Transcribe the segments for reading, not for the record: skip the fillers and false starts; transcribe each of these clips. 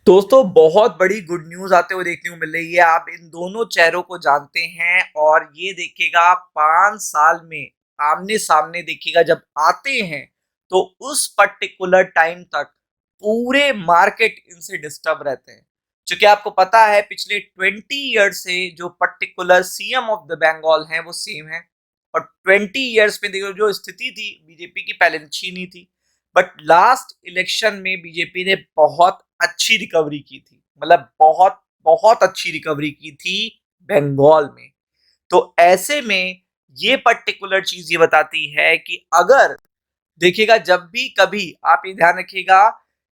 दोस्तों बहुत बड़ी गुड न्यूज आते हुए देखने को मिल रही है। आप इन दोनों चेहरों को जानते हैं और ये देखिएगा 5 साल में आमने सामने देखिएगा जब आते हैं तो उस पर्टिकुलर टाइम तक पूरे मार्केट इनसे डिस्टर्ब रहते हैं। क्योंकि आपको पता है पिछले 20 ईयर से जो particular CM of the Bengal हैं वो सेम है। और 20 ईयर्स में देखो जो स्थिति थी बीजेपी की पहले अच्छी नहीं थी। बट लास्ट इलेक्शन में बीजेपी ने बहुत अच्छी रिकवरी की थी, मतलब बहुत बहुत अच्छी रिकवरी की थी बंगाल में। तो ऐसे में ये पर्टिकुलर चीज ये बताती है कि अगर देखिएगा जब भी कभी आप ये ध्यान रखिएगा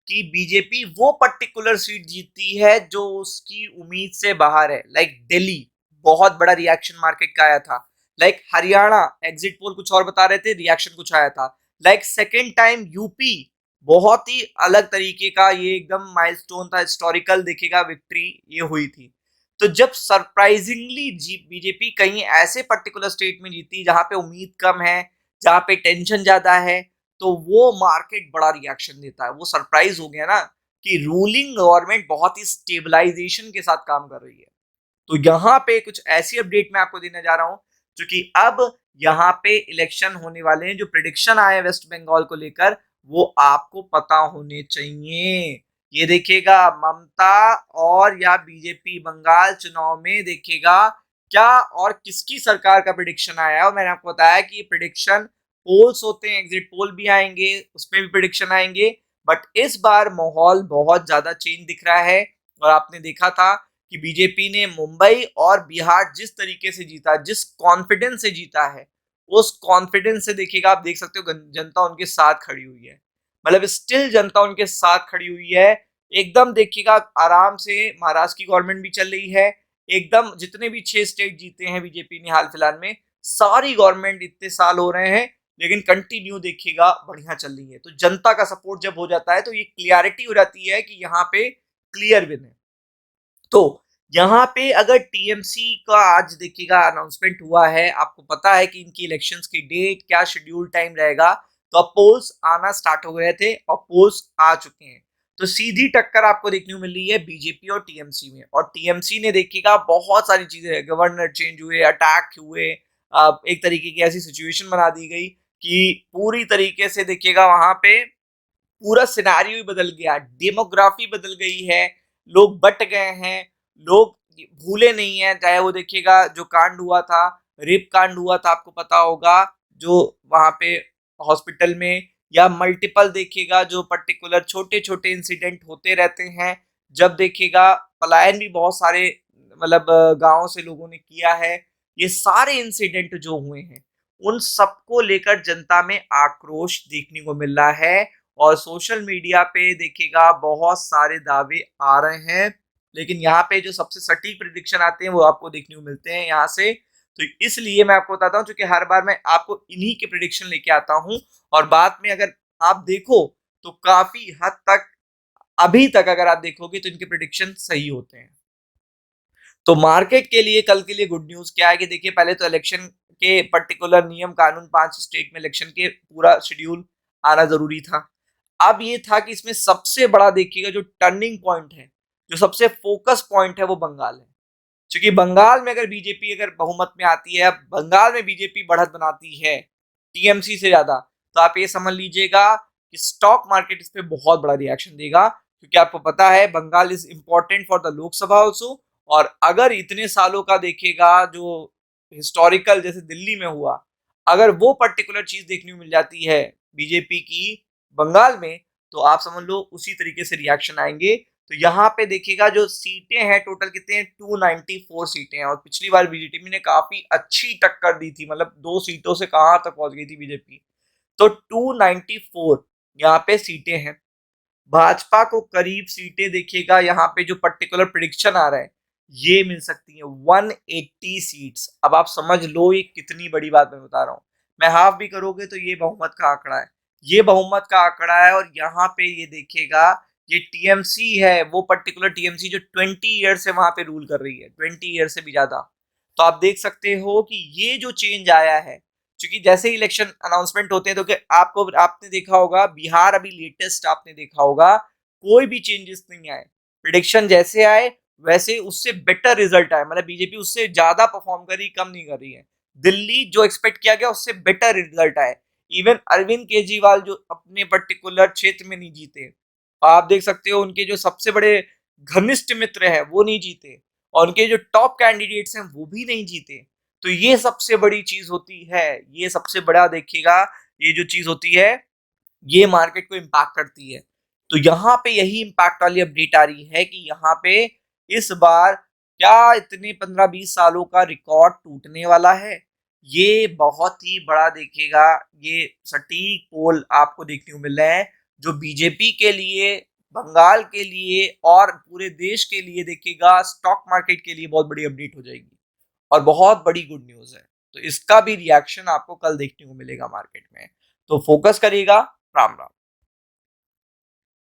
कि बीजेपी वो पर्टिकुलर सीट जीतती है जो उसकी उम्मीद से बाहर है, लाइक दिल्ली बहुत बड़ा रिएक्शन मार्केट का आया था। लाइक हरियाणा एग्जिट पोल कुछ और बता रहे थे, रिएक्शन कुछ आया था। लाइक सेकेंड टाइम यूपी बहुत ही अलग तरीके का, ये एकदम माइलस्टोन था, हिस्टोरिकल देखिएगा विक्ट्री ये हुई थी। तो जब सरप्राइजिंगली बीजेपी कहीं ऐसे पर्टिकुलर स्टेट में जीती जहां पे उम्मीद कम है, जहां पे टेंशन ज्यादा है, तो वो मार्केट बड़ा रिएक्शन देता है। वो सरप्राइज हो गया ना कि रूलिंग गवर्नमेंट बहुत ही स्टेबलाइजेशन के साथ काम कर रही है। तो यहाँ पे कुछ ऐसी अपडेट मैं आपको देने जा रहा हूं क्योंकि अब यहाँ पे इलेक्शन होने वाले हैं। जो प्रिडिक्शन आए वेस्ट बंगाल को लेकर वो आपको पता होने चाहिए। ये देखिएगा ममता और या बीजेपी बंगाल चुनाव में देखिएगा क्या और किसकी सरकार का प्रिडिक्शन आया है। और मैंने आपको बताया कि ये प्रिडिक्शन पोल्स होते हैं, एग्जिट पोल भी आएंगे, उसमें भी प्रिडिक्शन आएंगे। बट इस बार माहौल बहुत ज्यादा चेंज दिख रहा है। और आपने देखा था कि बीजेपी ने मुंबई और बिहार जिस तरीके से जीता, जिस कॉन्फिडेंस से जीता है, उस कॉन्फिडेंस से देखिएगा आप देख सकते हो जनता उनके साथ खड़ी हुई है। मतलब स्टिल जनता उनके साथ खड़ी हुई है। एकदम देखिएगा आराम से महाराष्ट्र की गवर्नमेंट भी चल रही है। एकदम जितने भी 6 स्टेट जीते हैं बीजेपी ने हाल फिलहाल में, सारी गवर्नमेंट इतने साल हो रहे हैं लेकिन कंटिन्यू देखिएगा बढ़िया चल रही है। तो जनता का सपोर्ट जब हो जाता है तो ये क्लियरिटी हो जाती है कि यहाँ पे क्लियर विन है। तो यहाँ पे अगर टीएमसी का आज देखिएगा अनाउंसमेंट हुआ है, आपको पता है कि इनकी इलेक्शंस की डेट क्या शेड्यूल टाइम रहेगा। तो अब पोल्स आना स्टार्ट हो गए थे और पोल्स आ चुके हैं। तो सीधी टक्कर आपको देखने को मिल रही है बीजेपी और टीएमसी में। और टीएमसी ने देखिएगा बहुत सारी चीजें, गवर्नर चेंज हुए, अटैक हुए, एक तरीके की ऐसी सिचुएशन बना दी गई कि पूरी तरीके से देखिएगा वहां पे पूरा सिनारियो ही बदल गया, डेमोग्राफी बदल गई है, लोग बट गए हैं, लोग भूले नहीं है। चाहे वो देखिएगा जो कांड हुआ था, रेप कांड हुआ था, आपको पता होगा, जो वहां पे हॉस्पिटल में, या मल्टीपल देखिएगा जो पर्टिकुलर छोटे छोटे इंसिडेंट होते रहते हैं। जब देखिएगा पलायन भी बहुत सारे मतलब गांवों से लोगों ने किया है। ये सारे इंसिडेंट जो हुए हैं उन सबको लेकर जनता में आक्रोश देखने को मिल रहा है। और सोशल मीडिया पे देखिएगा बहुत सारे दावे आ रहे हैं, लेकिन यहाँ पे जो सबसे सटीक प्रिडिक्शन आते हैं वो आपको देखने को मिलते हैं यहाँ से। तो इसलिए मैं आपको बताता हूँ क्योंकि हर बार मैं आपको इन्हीं के प्रिडिक्शन लेके आता हूँ। और बाद में अगर आप देखो तो काफी हद तक अभी तक अगर आप देखोगे तो इनके प्रिडिक्शन सही होते हैं। तो मार्केट के लिए कल के लिए गुड न्यूज क्या है कि देखिए पहले तो इलेक्शन के पर्टिकुलर नियम कानून 5 स्टेट में इलेक्शन के पूरा शेड्यूल आना जरूरी था। अब ये था कि इसमें सबसे बड़ा देखिएगा जो टर्निंग पॉइंट है, जो सबसे फोकस पॉइंट है वो बंगाल है। क्योंकि बंगाल में अगर बीजेपी अगर बहुमत में आती है, बंगाल में बीजेपी बढ़त बनाती है टीएमसी से ज्यादा, तो आप ये समझ लीजिएगा कि स्टॉक मार्केट इस पे बहुत बड़ा रिएक्शन देगा। क्योंकि आपको पता है Bengal is important for the Lok Sabha also. और अगर इतने सालों का देखेगा जो हिस्टोरिकल जैसे दिल्ली में हुआ, अगर वो पर्टिकुलर चीज देखने को मिल जाती है बीजेपी की बंगाल में, तो आप समझ लो उसी तरीके से रिएक्शन आएंगे। तो यहाँ पे देखिएगा जो सीटें हैं टोटल कितने हैं, 294 सीटें हैं। और पिछली बार बीजेपी ने काफी अच्छी टक्कर दी थी, मतलब 2 सीटों से कहां तक पहुंच गई थी बीजेपी। तो 294 यहाँ पे सीटें हैं। भाजपा को करीब सीटें देखिएगा यहाँ पे जो पर्टिकुलर प्रिडिक्शन आ रहा है ये मिल सकती है 180 सीट्स। अब आप समझ लो ये कितनी बड़ी बात मैं बता रहा हूँ। मैं हाफ भी करोगे तो ये बहुमत का आंकड़ा है, ये बहुमत का आंकड़ा है। और यहाँ पे ये देखिएगा ये टीएमसी है, वो पर्टिकुलर टीएमसी जो 20 ईयर से वहां पे रूल कर रही है, 20 ईयर से भी ज्यादा। तो आप देख सकते हो कि ये जो चेंज आया है, क्योंकि जैसे ही इलेक्शन अनाउंसमेंट होते हैं तो कि आपको आपने देखा होगा बिहार अभी लेटेस्ट आपने देखा होगा कोई भी चेंजेस नहीं आए। प्रिडिक्शन जैसे आए वैसे उससे बेटर रिजल्ट आए, मतलब बीजेपी उससे ज्यादा परफॉर्म कर रही, कम नहीं कर रही है। दिल्ली जो एक्सपेक्ट किया गया उससे बेटर रिजल्ट आए। इवन अरविंद केजरीवाल जो अपने पर्टिकुलर क्षेत्र में नहीं जीते, आप देख सकते हो उनके जो सबसे बड़े घनिष्ठ मित्र है वो नहीं जीते, और उनके जो टॉप कैंडिडेट्स हैं वो भी नहीं जीते। तो ये सबसे बड़ी चीज होती है, ये सबसे बड़ा देखिएगा, ये जो चीज होती है ये मार्केट को इम्पैक्ट करती है। तो यहाँ पे यही इम्पैक्ट वाली अपडेट आ रही है कि यहाँ पे इस बार क्या इतने 15-20 सालों का रिकॉर्ड टूटने वाला है। ये बहुत ही बड़ा देखिएगा, ये सटीक पोल आपको देखने को मिल रहे हैं जो बीजेपी के लिए, बंगाल के लिए और पूरे देश के लिए देखिएगा, स्टॉक मार्केट के लिए बहुत बड़ी अपडेट हो जाएगी और बहुत बड़ी गुड न्यूज है। तो इसका भी रिएक्शन आपको कल देखने को मिलेगा मार्केट में। तो फोकस करिएगा। राम राम।